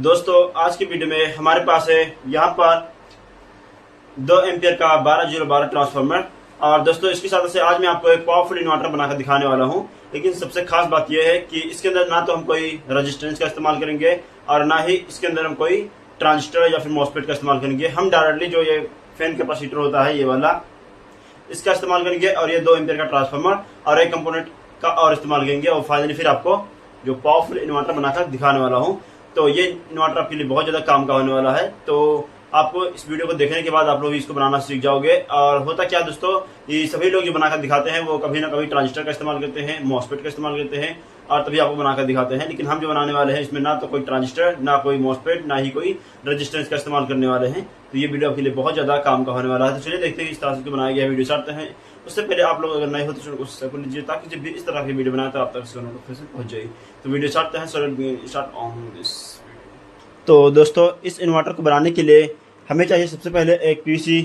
दोस्तों आज की वीडियो में हमारे पास है यहाँ पर 2 एम्पियर का 12-0-12 ट्रांसफार्मर। और दोस्तों इसके साथ से आज मैं आपको एक पावरफुल इन्वर्टर बनाकर दिखाने वाला हूँ। लेकिन सबसे खास बात यह है कि इसके अंदर ना तो हम कोई रेजिस्टेंस का इस्तेमाल करेंगे और ना ही इसके अंदर हम कोई ट्रांजिस्टर या फिर मॉसफेट का इस्तेमाल करेंगे। हम डायरेक्टली जो ये फैन कैपेसिटर होता है ये वाला, इसका इस्तेमाल करेंगे और ये 2 एम्पियर का ट्रांसफार्मर और एक कंपोनेंट का और इस्तेमाल करेंगे और फाइनली फिर आपको जो पावरफुल इन्वर्टर बनाकर दिखाने वाला हूँ। तो ये इन्वर्टर आपके लिए बहुत ज़्यादा काम का होने वाला है। तो आपको इस वीडियो को देखने के बाद आप लोग इसको बनाना सीख जाओगे। और होता क्या दोस्तों, ये सभी लोग जो बनाकर दिखाते हैं वो कभी ना कभी ट्रांजिस्टर का इस्तेमाल करते हैं, मॉसफेट का इस्तेमाल करते हैं और तभी आपको बनाकर दिखाते हैं। लेकिन हम जो बनाने वाले हैं इसमें ना तो कोई ट्रांजिस्टर, ना कोई मॉसफेट, ना ही कोई रेजिस्टेंस का इस्तेमाल करने वाले हैं। तो ये वीडियो आपके लिए बहुत ज़्यादा काम का होने वाला है। तो चलिए देखते हैं इस तरह से बनाया गया वीडियो स्टार्ट हैं। उससे पहले आप लोग अगर नए हो तो चैनल को सब्सक्राइब कर लीजिए ताकि जब भी इस तरह की वीडियो बनाए तो आप तक इसका नोटिफिकेशन पहुंच जाए। तो वीडियो स्टार्ट हैं। Start on this. तो दोस्तों इस इन्वर्टर को बनाने के लिए हमें चाहिए सबसे पहले एक पीवीसी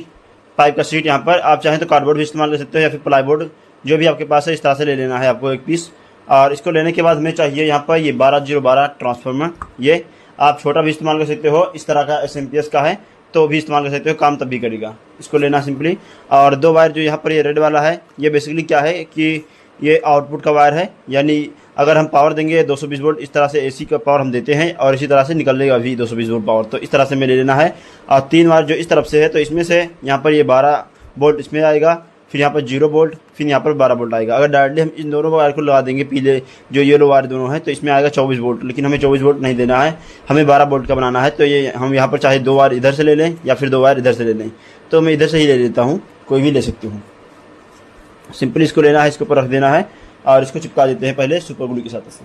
पाइप का शीट। यहाँ पर आप चाहें तो कार्डबोर्ड भी इस्तेमाल कर सकते हो या फिर प्लाईबोर्ड, जो भी आपके पास है इस तरह से ले लेना है आपको एक पीस। और इसको लेने के बाद हमें चाहिए यहाँ पर ये 12-0-12 ट्रांसफार्मर। ये आप छोटा भी इस्तेमाल कर सकते हो, इस तरह का SMPS का है तो भी इस्तेमाल कर सकते हो, काम तब भी करेगा। इसको लेना सिंपली। और 2 वायर जो यहाँ पर ये रेड वाला है ये बेसिकली क्या है कि ये आउटपुट का वायर है, यानी अगर हम पावर देंगे 220 वोल्ट, इस तरह से AC का पावर हम देते हैं और इसी तरह से निकलेगा भी 220 वोल्ट पावर। तो इस तरह से हमें ले लेना है। और 3 वायर जो इस तरफ से है तो इसमें से यहाँ पर ये 12 वोल्ट इसमें आएगा, फिर यहाँ पर 0 वोल्ट, फिर यहाँ पर 12 वोल्ट आएगा। अगर डायरेक्टली हम इन दोनों वायर को लगा देंगे, पीले जो येलो वायर दोनों हैं, तो इसमें आएगा 24 वोल्ट। लेकिन हमें 24 वोल्ट नहीं देना है, हमें 12 वोल्ट का बनाना है। तो ये हम यहाँ पर चाहे 2 वायर इधर से ले लें या फिर 2 वायर इधर से ले लें। तो मैं इधर से ही ले लेता हूँ, कोई भी ले सकती हूँ। सिंपली इसको लेना है, इसके ऊपर रख देना है और इसको चिपका देते हैं पहले सुपर ग्लू के साथ से।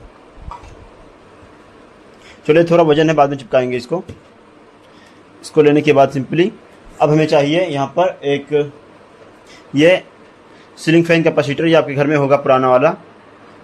चलिए थोड़ा वजन है, बाद में चिपकाएंगे इसको। इसको लेने के बाद सिंपली अब हमें चाहिए यहाँ पर एक ये सीलिंग फैन कैपेसिटर, ये आपके घर में होगा पुराना वाला।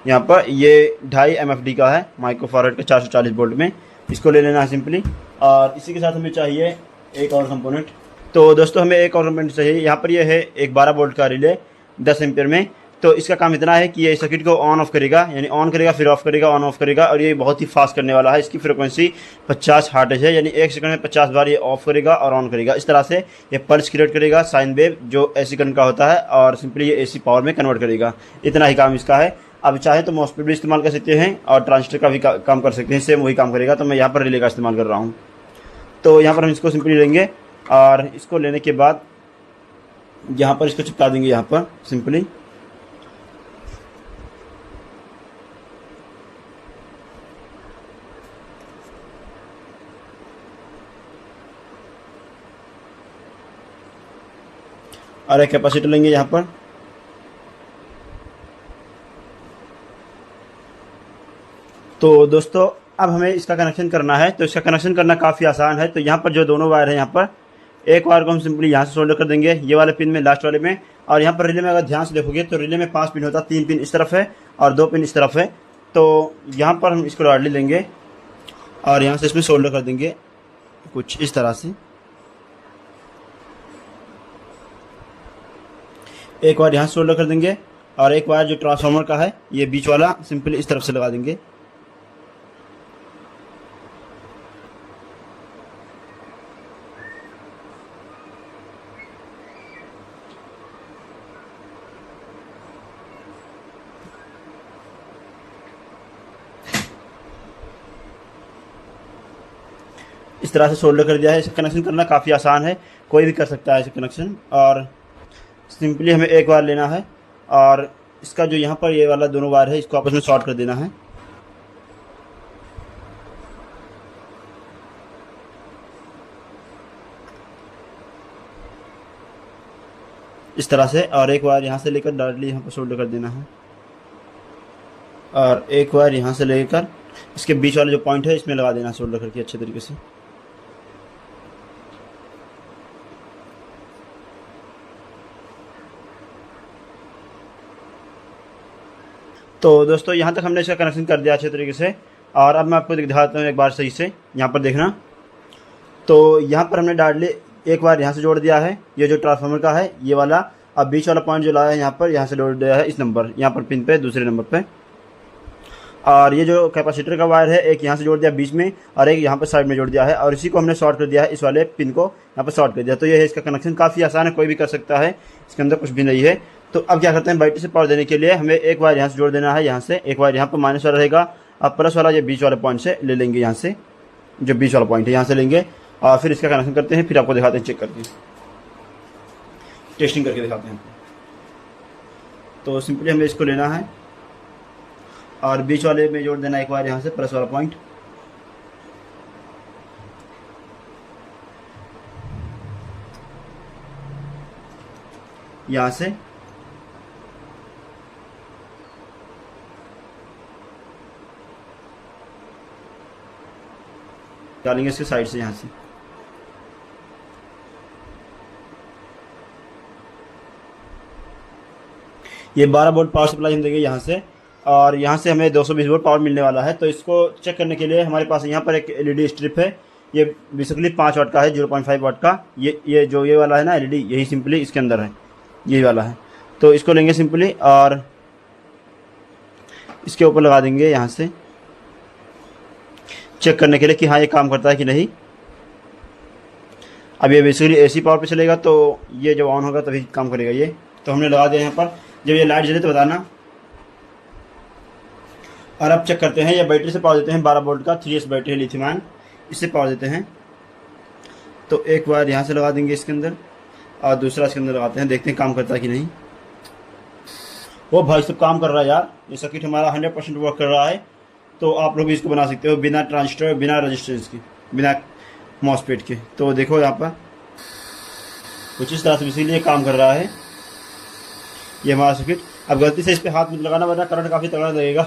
यहाँ पर ये 2.5 MFD का है, माइक्रोफैराड का 440 वोल्ट में। इसको ले लेना है सिंपली। और इसी के साथ हमें चाहिए एक और कंपोनेंट। तो दोस्तों हमें एक और कंपोनेंट चाहिए। यहाँ पर ये है एक 12 वोल्ट का रिले 10 एम्पियर में। तो इसका काम इतना है कि ये सर्किट को ऑन ऑफ करेगा, यानी ऑन करेगा फिर ऑफ करेगा, ऑन ऑफ करेगा। और ये बहुत ही फास्ट करने वाला है। इसकी फ्रिक्वेंसी 50 हर्ट्ज है, यानी 1 सेकंड में 50 बार ये ऑफ करेगा और ऑन करेगा। इस तरह से ये पल्स क्रिएट करेगा, साइन वेव जो AC करंट का होता है, और सिंपली ये AC पावर में कन्वर्ट करेगा। इतना ही काम इसका है। अब चाहे तो मॉसफेट भी इस्तेमाल कर सकते हैं और ट्रांजिस्टर का भी काम कर सकते हैं, सेम वही काम करेगा। तो मैं यहाँ पर रिले का इस्तेमाल कर रहा हूँ। तो यहाँ पर हम इसको सिंपली लेंगे और इसको लेने के बाद यहाँ पर इसको चिपका देंगे यहाँ पर सिंपली। और एक कैपेसिटर लेंगे यहाँ पर। तो दोस्तों अब हमें इसका कनेक्शन करना है। तो इसका कनेक्शन करना काफ़ी आसान है। तो यहाँ पर जो दोनों वायर हैं, यहाँ पर एक वायर को हम सिंपली यहाँ से सोल्डर कर देंगे, ये वाले पिन में, लास्ट वाले में। और यहाँ पर रिले में अगर ध्यान से देखोगे तो रिले में 5 पिन होता है, 3 पिन इस तरफ है और 2 पिन इस तरफ है। तो यहाँ पर हम इसको डायरेक्टली लेंगे और यहाँ से इसमें सोल्डर कर देंगे कुछ इस तरह से। एक वायर यहाँ से सोल्डर कर देंगे और एक वायर जो ट्रांसफार्मर का है ये बीच वाला सिंपली इस तरफ से लगा देंगे। इस तरह से सोल्डर कर दिया है। इसका कनेक्शन करना काफ़ी आसान है, कोई भी कर सकता है इसे कनेक्शन। और सिंपली हमें एक वायर लेना है और इसका जो यहाँ पर ये वाला दोनों वायर है इसको आपस में शॉर्ट कर देना है इस तरह से। और एक वायर यहाँ से लेकर डायरेक्टली यहाँ पर सोल्डर कर देना है और एक वायर यहाँ से लेकर इसके बीच वाला जो पॉइंट है इसमें लगा देना है सोल्डर करके अच्छे तरीके से। तो दोस्तों यहाँ तक हमने इसका कनेक्शन कर दिया अच्छे तरीके से। और अब मैं आपको दिखाता हूँ एक बार सही से, यहाँ पर देखना। तो यहाँ पर हमने डायरेक्टली एक बार यहाँ से जोड़ दिया है, ये जो ट्रांसफार्मर का है ये वाला। अब बीच वाला पॉइंट जो लाया है यहाँ पर, यहाँ से जोड़ दिया है इस नंबर, यहाँ पर पिन पे, दूसरे नंबर पे। और ये जो कैपेसिटर का वायर है एक यहाँ से जोड़ दिया बीच में और एक यहाँ पर साइड में जोड़ दिया है और इसी को हमने शॉर्ट कर दिया है, इस वाले पिन को यहाँ पर शॉर्ट कर दिया। तो ये है इसका कनेक्शन, काफ़ी आसान है, कोई भी कर सकता है, इसके अंदर कुछ भी नहीं है। तो अब क्या करते हैं, बैटरी से पावर देने के लिए हमें एक वायर यहाँ से जोड़ देना है, यहाँ से एक वायर यहाँ पर माइनस वाला रहेगा, अब प्लस वाला ये बीच वाले पॉइंट से ले लेंगे, यहाँ से जो बीच वाला पॉइंट है यहाँ से लेंगे और फिर इसका कनेक्शन करते हैं, फिर आपको दिखाते हैं चेक करके, टेस्टिंग करके दिखाते हैं। तो सिंपली हमें इसको लेना है और बीच वाले में जोड़ देना एक बार यहाँ से प्लस वाला पॉइंट, यहाँ से डालेंगे इसके साइड से, यहाँ से ये 12 वोल्ट पावर सप्लाई हम देंगे यहाँ से और यहाँ से हमें 220 वोल्ट पावर मिलने वाला है। तो इसको चेक करने के लिए हमारे पास यहाँ पर एक एलईडी स्ट्रिप है, ये बेसिकली 5 वाट का है, 0.5 वाट का, ये जो ये वाला है ना एलईडी, यही सिंपली इसके अंदर है, यही वाला है। तो इसको लेंगे सिंपली और इसके ऊपर लगा देंगे यहाँ से, चेक करने के लिए कि हाँ ये काम करता है कि नहीं। अब ये बेसिकली एसी पावर पे चलेगा, तो ये जब ऑन होगा तभी काम करेगा ये। तो हमने लगा दिया यहाँ पर, जब ये लाइट जले तो बताना। और अब चेक करते हैं, ये बैटरी से पावर देते हैं 12 वोल्ट का 3S बैटरी है लिथियम आयन, इससे पावर देते हैं। तो एक बार यहाँ से लगा देंगे इसके अंदर और दूसरा इसके अंदर लगाते हैं, देखते हैं काम करता है कि नहीं। वो भाई सब काम कर रहा है यार, ये सर्किट हमारा 100% वर्क कर रहा है। तो आप लोग भी इसको बना सकते हो बिना ट्रांजिस्टर, बिना रजिस्टेंस के, बिना मॉसफेट के। तो देखो यहाँ पर कुछ इस तरह से इसीलिए काम कर रहा है ये हमारा सर्किट। अब गलती से इस पर हाथ मत लगाना वरना करंट काफ़ी तगड़ा लगेगा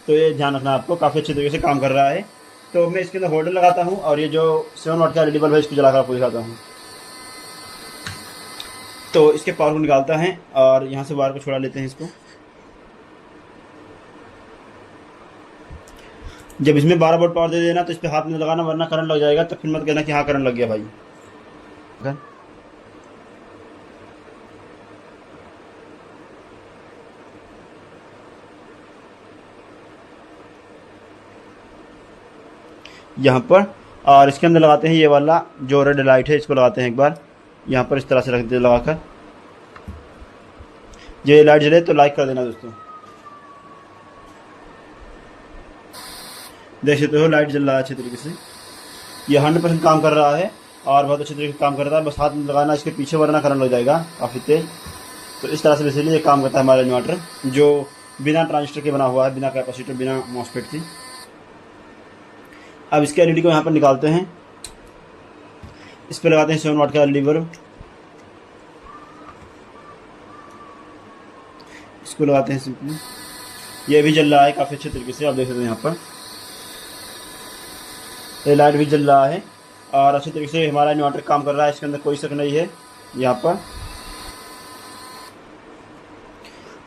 तो ये ध्यान रखना आपको, काफ़ी अच्छे तरीके से काम कर रहा है। तो मैं इसके अंदर होल्डर लगाता हूँ और ये जो 7 वाट का एलईडी बल्ब है इसको जलाकर आपको दिखाता हूँ। तो इसके पावर को निकालता है और यहाँ से वायर को छुड़ा लेते हैं इसको। जब इसमें 12 वोल्ट पावर दे देना तो इस पर हाथ में लगाना वरना करंट लग जाएगा, तो फिर मत कहना कि हाँ करंट लग गया भाई। यहाँ पर और इसके अंदर लगाते हैं ये वाला जो रेड लाइट है, इसको लगाते हैं एक बार यहाँ पर, इस तरह से रख दे लगाकर। ये लाइट जले तो लाइक कर देना दोस्तों। देख सकते हो लाइट जल रहा है अच्छे तरीके से, ये 100% काम कर रहा है और बहुत अच्छे तरीके से काम कर रहा है। बस हाथ में लगाना इसके पीछे वरना करंट लग जाएगा काफ़ी तेज। तो इस तरह से बेसिकली ये काम करता है हमारा इन्वर्टर, जो बिना ट्रांजिस्टर के बना हुआ है, बिना कैपेसिटर, बिना मॉसफेट के। अब इसके एलईडी को यहाँ पर निकालते हैं, इस पर लगाते हैं 7 वाट का एलईडी बल्ब, इसको लगाते हैं सिंपली। ये भी जल रहा है काफ़ी अच्छे तरीके से, आप देख सकते हैं यहाँ पर ये लाइट भी जल रहा है और अच्छे तरीके से हमारा इन्वर्टर काम कर रहा है, इसके अंदर कोई शक नहीं है यहाँ पर।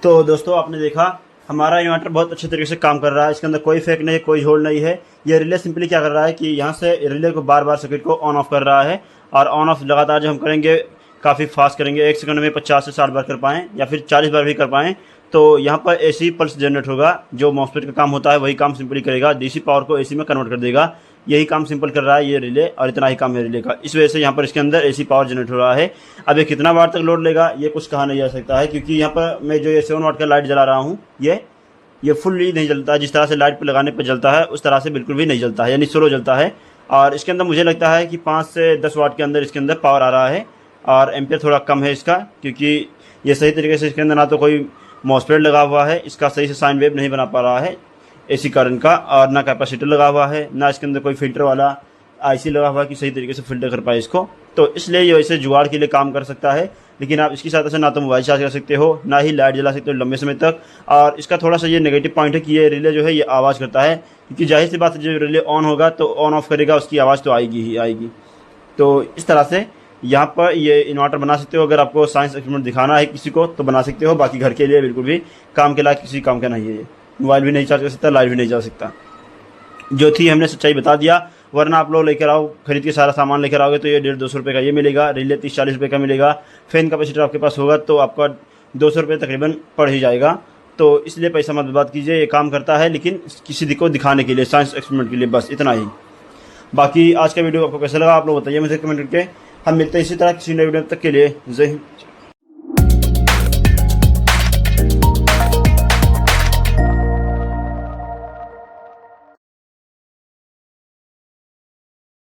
तो दोस्तों आपने देखा हमारा इन्वर्टर बहुत अच्छे तरीके से काम कर रहा है, इसके अंदर कोई फेक नहीं है, कोई होल्ड नहीं है। ये रिले सिंपली क्या कर रहा है कि यहाँ से रिले को बार बार सर्किट को ऑन ऑफ कर रहा है और ऑन ऑफ लगातार जो हम करेंगे काफ़ी फास्ट करेंगे, 1 सेकंड में 50 से 60 बार कर पाएँ या फिर 40 बार भी कर पाएँ। तो यहाँ पर एसी पल्स जनरेट होगा, जो मॉसफेट का काम होता है वही काम सिंपली करेगा, डीसी पावर को एसी में कन्वर्ट कर देगा। यही काम सिंपल कर रहा है ये रिले और इतना ही काम है रिले का। इस वजह से यहाँ पर इसके अंदर एसी पावर जनरेट हो रहा है। अब ये कितना वाट तक लोड लेगा ये कुछ कहा नहीं जा सकता है, क्योंकि यहाँ पर मैं जो ये 7 वाट का लाइट जला रहा हूँ ये फुल्ली नहीं जलता, जिस तरह से लाइट पर लगाने पर जलता है उस तरह से बिल्कुल भी नहीं जलता है, यानी स्लो जलता है। और इसके अंदर मुझे लगता है कि 5 से 10 वाट के अंदर इसके अंदर पावर आ रहा है और एम्पियर थोड़ा कम है इसका, क्योंकि ये सही तरीके से इसके अंदर ना तो कोई मॉसफेट लगा हुआ है, इसका सही से साइन वेव नहीं बना पा रहा है एसी करंट का, और ना कैपेसिटर लगा हुआ है, ना इसके अंदर कोई फिल्टर वाला आईसी लगा हुआ है कि सही तरीके से फिल्टर कर पाए इसको। तो इसलिए ये वैसे जुगाड़ के लिए काम कर सकता है, लेकिन आप इसकी सहायता से ना तो मोबाइल चार्ज कर सकते हो, ना ही लाइट जला सकते हो लंबे समय तक। और इसका थोड़ा सा ये नेगेटिव पॉइंट है कि ये रिले जो है ये आवाज़ करता है, क्योंकि जाहिर सी बात है जब रिले ऑन होगा तो ऑन ऑफ करेगा, उसकी आवाज़ तो आएगी ही आएगी। तो इस तरह से यहाँ पर ये इन्वर्टर बना सकते हो। अगर आपको साइंस एक्सपेरिमेंट दिखाना है किसी को तो बना सकते हो, बाकी घर के लिए बिल्कुल भी काम के लायक किसी काम का नहीं है। ये मोबाइल भी नहीं चार्ज कर सकता, लाइट भी नहीं चला सकता। जो थी हमने सच्चाई बता दिया, वरना आप लोग लेकर आओ, खरीद के सारा सामान लेकर आओगे तो ये 150-200 रुपये का ये मिलेगा, रिले 30-40 रुपये का मिलेगा। फैन कैपेसिटर आपके पास होगा तो आपका 200 रुपये तकरीबन पड़ ही जाएगा। तो इसलिए पैसा मत बर्बाद कीजिए। ये काम करता है लेकिन किसी को दिखाने के लिए, साइंस एक्सपेरिमेंट के लिए, बस इतना ही। बाकी आज का वीडियो आपको कैसा लगा आप लोग बताइए मुझे कमेंट करके। हम मिलते हैं इसी तरह किसी नए वीडियो तक के लिए। जय हिंद।